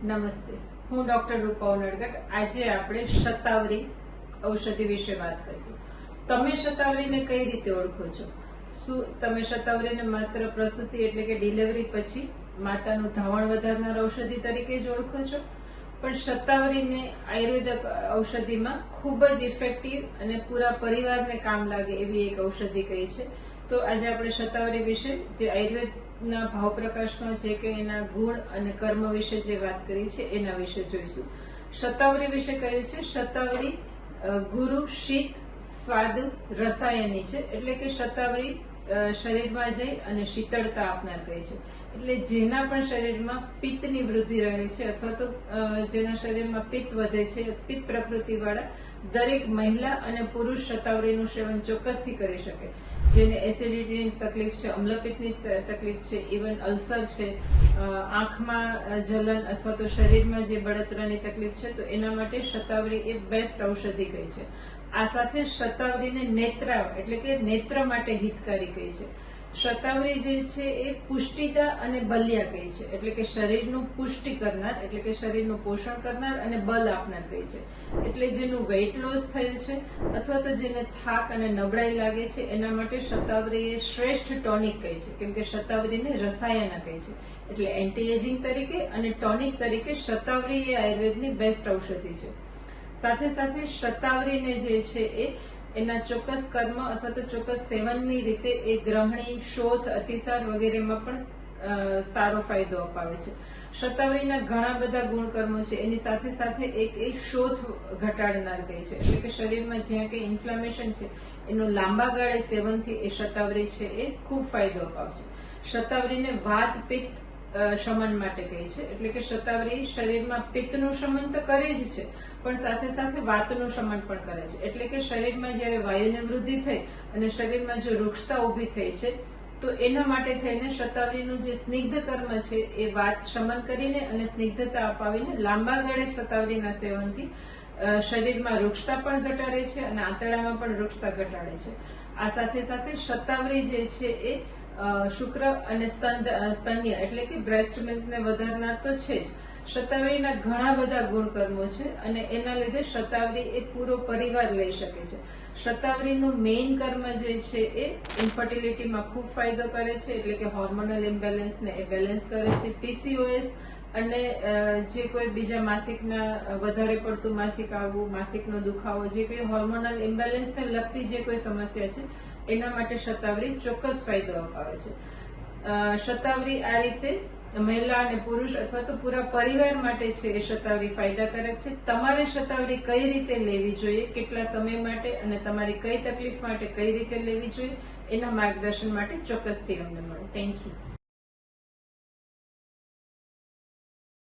નમસ્તે, હું ડોક્ટર રૂપા ઉનડગટ. આજે આપણે શતાવરી ઔષધિ વિશે વાત કરીશું. તમે શતાવરીને કઈ રીતે ઓળખો છો? શું તમે શતાવરીને માત્ર પ્રસૂતિ એટલે કે ડિલિવરી પછી માતાનું ધાવણ વધારનાર ઔષધિ તરીકે જ ઓળખો છો? પણ શતાવરીને આયુર્વેદ ઔષધિમાં ખૂબ જ ઇફેક્ટિવ અને પૂરા પરિવારને કામ લાગે એવી એક ઔષધિ કહી છે. તો આજે આપણે શતાવરી વિશે, જે આયુર્વેદના ભાવ પ્રકાશમાં જે કે એના ગુણ અને કર્મ વિશે જે વાત કરી છે એના વિશે જોઈશું. શતાવરી વિશે કહ્યું છે, શતાવરી ગુરુ શીત સ્વાદ રસાયની છે. એટલે કે શતાવરી શરીરમાં જઈ અને શીતળતા આપનાર કહે છે. એટલે જેના પણ શરીરમાં પિત્તની વૃદ્ધિ રહે છે અથવા તો જેના શરીરમાં પિત્ત વધે છે, પિત્ત પ્રકૃતિ વાળા દરેક મહિલા અને પુરુષ શતાવરીનું સેવન ચોક્કસથી કરી શકે. જેને એસિડિટીની તકલીફ છે, અમ્લપિત્તની તકલીફ છે, ઇવન અલ્સર છે, આંખમાં જલન અથવા તો શરીરમાં જે બળતરાની તકલીફ છે, તો એના માટે શતાવરી એ બેસ્ટ ઔષધિ કહી છે. આ સાથે શતાવરીને નેત્રાવ એટલે કે નેત્ર માટે હિતકારી કહી છે. શતાવરી જે છે એ પુષ્ટિદા અને બલ્યા કહી છે. એટલે કે શરીરનું પુષ્ટિ કરનાર, એટલે કે શરીરનું પોષણ કરનાર અને બલ આપનાર કહી છે. એટલે જેનું વેઇટ લોસ થયું છે અથવા તો જેને થાક અને નબળાઈ લાગે છે એના માટે શતાવરી એ શ્રેષ્ઠ ટોનિક કહી છે. કેમ કે શતાવરીને રસાયણ કહે છે. એટલે એન્ટી એજિંગ તરીકે અને ટોનિક તરીકે શતાવરી એ આયુર્વેદની બેસ્ટ ઔષધિ છે. સાથે સાથે શતાવરીને જે છે એ એના ચોક્કસ કર્મ અથવા તો ચોક્કસ સેવનની રીતે એ ગ્રહણી, શોથ, અતિસાર વગેરેમાં પણ સારો ફાયદો અપાવે છે. શતાવરીના ઘણા બધા ગુણકર્મો છે. એની સાથે સાથે એક શોથ ઘટાડનાર કહે છે. એટલે કે શરીરમાં જ્યાં કંઈ ઇન્ફ્લામેશન છે એનું લાંબા ગાળે સેવનથી એ શતાવરી છે એ ખૂબ ફાયદો અપાવશે. શતાવરીને વાત પિત્ત શમન માટે કહે છે. એટલે કે શતાવરી શરીરમાં પિત્તનું શમન તો કરે જ છે, પણ સાથે સાથે વાતનું શમન પણ કરે છે. એટલે કે શરીરમાં જ્યારે વાયુની વૃદ્ધિ થઈ અને શરીરમાં જો વૃક્ષતા ઊભી થઈ છે, તો એના માટે થઈને શતાવરીનું જે સ્નિગ્ધ કર્મ છે એ વાત શમન કરીને અને સ્નિગ્ધતા અપાવીને લાંબા ગાળે શતાવરીના સેવનથી શરીરમાં વૃક્ષતા પણ ઘટાડે છે અને આંતરડામાં પણ વૃક્ષતા ઘટાડે છે. આ સાથે સાથે શતાવરી જે છે એ શુક્ર અને સ્તન્ય એટલે કે બ્રેસ્ટ મિલ્કને વધારનાર તો છે જ. શતાવરીના ઘણા બધા ગુણકર્મો છે અને એના લીધે શતાવરી એ પૂરો પરિવાર લઈ શકે છે. શતાવરીનું મેઇન કર્મ જે છે એ ઇન્ફર્ટિલિટીમાં ખૂબ ફાયદો કરે છે. એટલે કે હોર્મોનલ ઇમ્બેલેન્સને એ બેલેન્સ કરે છે. પીસીઓએસ અને જે કોઈ બીજા માસિકના વધારે પડતું માસિક આવવું, માસિકનો દુખાવો, જે કોઈ હોર્મોનલ ઇમ્બેલેન્સને લગતી જે કોઈ સમસ્યા છે એના માટે શતાવરી ચોક્કસ ફાયદો અપાવે છે. શતાવરી આ રીતે મહિલા અને પુરુષ અથવા તો પૂરા પરિવાર માટે છે એ શતાવરી ફાયદાકારક છે. તમારે શતાવરી કઈ રીતે લેવી જોઈએ, કેટલા સમય માટે અને તમારી કઈ તકલીફ માટે કઈ રીતે લેવી જોઈએ, એના માર્ગદર્શન માટે ચોક્કસથી અમને મળો. Thank you.